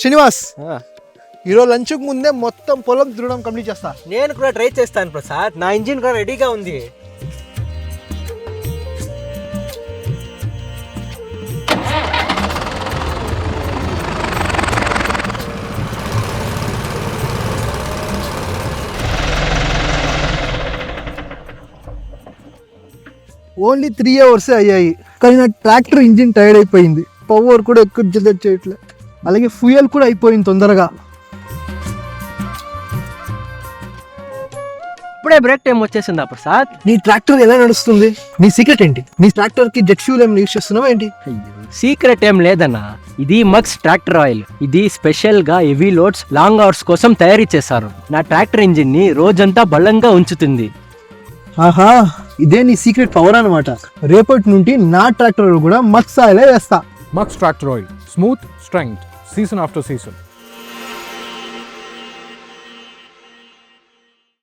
శ్రీనివాస్, ఈరోజు లంచ్కి ముందే మొత్తం పొలం దున్నడం కంప్లీట్ చేస్తా. నేను కూడా ట్రై చేస్తాను ప్రసాద్. నా ఇంజిన్ కూడా రెడీగా ఉంది. ఓన్లీ 3 hours అయ్యాయి, కానీ నా ట్రాక్టర్ ఇంజిన్ టైర్డ్ అయిపోయింది. పవర్ కూడా ఎక్కువ జనరేట్ చేయట్లే, అలాగే ఫ్యూయల్ కూడా అయిపోయింది తొందరగా. ఇప్పుడే బ్రేక్ టైం వచ్చేసిందా ప్రసాద్? నీ ట్రాక్టర్ ఎలా నడుస్తుంది? నీ సీక్రెట్ ఏంటి? నీ ట్రాక్టర్ కి జెట్ ఫ్యూల్ ఏమైనా యూస్ చేస్తున్నావా ఏంటి? సీక్రెట్ ఏం లేదన్నా, ఇది మక్స్ ట్రాక్టర్ ఆయిల్. ఇది స్పెషల్ గా హెవీ లోడ్స్, లాంగ్ అవర్స్ కోసం తయారీ చేశారు. నా ట్రాక్టర్ ఇంజిన్ ని రోజంతా బలంగా ఉంచుతుంది. ఆహా, ఇదే నీ సీక్రెట్ పవర్ అన్నమాట. రేపటి నుండి నా ట్రాక్టర్ కూడా మక్స్ ఆయిల్ వేస్తా. Muxx Tractor Oil. Smooth, strength, season after season.